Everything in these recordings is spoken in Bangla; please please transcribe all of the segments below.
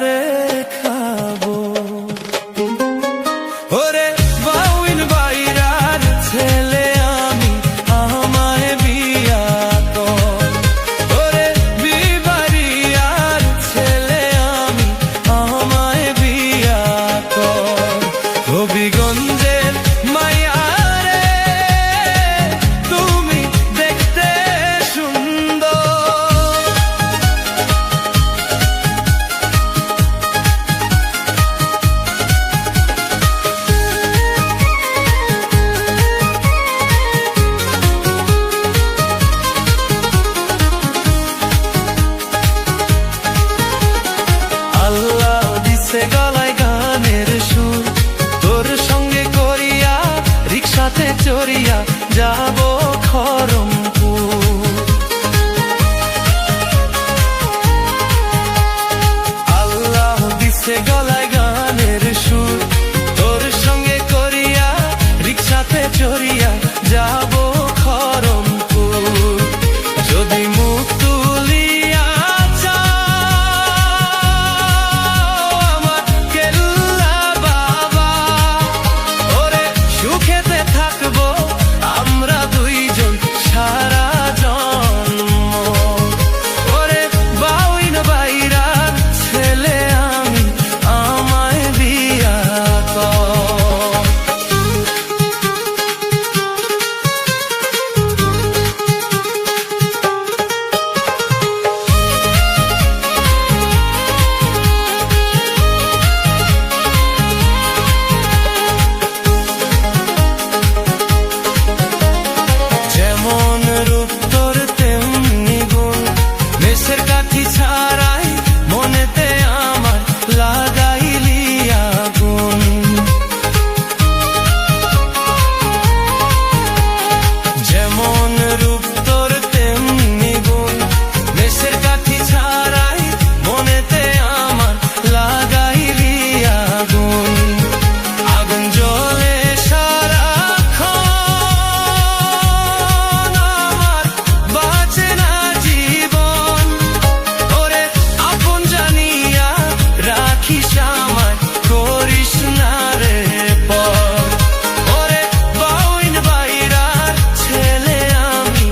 কারে খাবো। ওরে বাউইন বাইরার ছেলে আমি, আমায় বিয়া কর। ওরে বিবাড়িয়ার ছেলে আমি, আমায় বিয়া কর। হবিগঞ্জের মাইয়ারে তুমি দেখতে সুন্দর। আল্লাহ দিছে গলায় গানের সুর, তোর সঙ্গে করিয়া রিক্সাতে চড়িয়া যাব খরমপুর। আল্লাহ দিছে গলায় গানের সুর, তোর সঙ্গে করিয়া রিক্সাতে চড়িয়া যাব খরমপুর। যদি মুখ তুলিয়া সুখেতে থাকবো আমরা দুইজন সারা জন্ম। ওরে বাউইন বাইরার ছেলে আমি, আমায় বিয়া কর। যেমন রূপ তোর তেমনি গুণ, মেসের কাঠি ছাড়াই মনেতে আমার লাগাইলি আগুন। যেমন রূপ তোর তেমনি গুণ, মেসের কাঠি ছাড়াই মনেতে আমার লাগাইলি আগুন। আগুন জ্বলে সারাক্ষণ, আমার বাঁচে না জীবন। ওরে আপন জানিয়া রাখিস আমায়, করিস না রে পর। ওরে বাউইন বাইরার ছেলে আমি,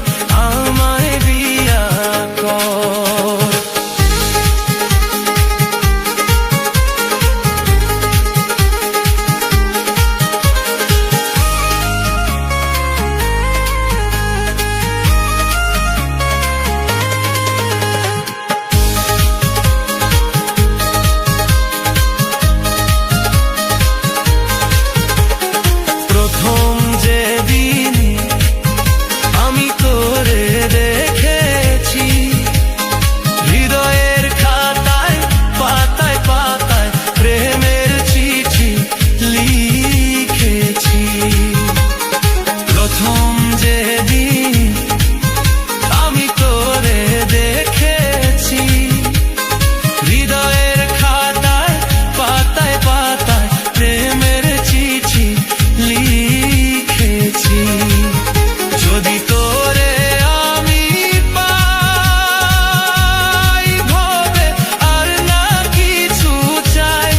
আমায় বিয়া কর। প্রথম যেদিন আমি তোরে দেখেছি, হৃদয়ের খাতায় পাতায় পাতায় প্রেমের চিঠি লিখেছি। প্রথম যেদিন আমি তোরে দেখেছি, হৃদয়ের খাতায় পাতায় পাতায় প্রেমের চিঠি লিখেছি। যদি তোরে আমি পাই ভবে আর না কিছু চাই।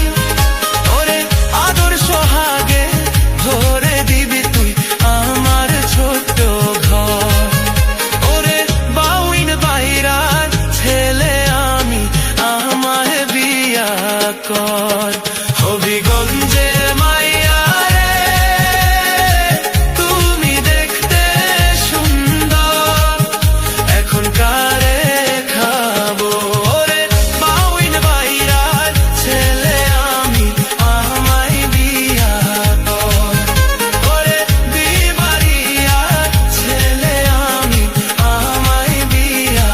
ওরে আদর সোহাগে ধরে দিবি তুই আমার ছোট্ট ঘর। ওরে বাউইন বাইরার ছেলে আমি, আমায় বিয়া কর। হবিগঞ্জের মাইয়ারে তুমি দেখতে সুন্দর, এখন কারে খাবো। ওরে বাউইন বাইরার ছেলে আমি, আমায় বিয়া কর। ওরে বিবাড়িয়ার ছেলে আমি, আমায় বিয়া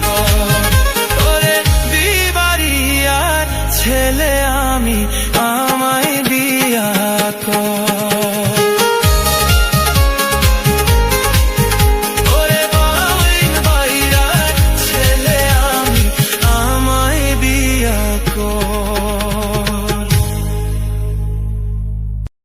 কর। ওরে বিবাড়িয়ার ছেলে আমি,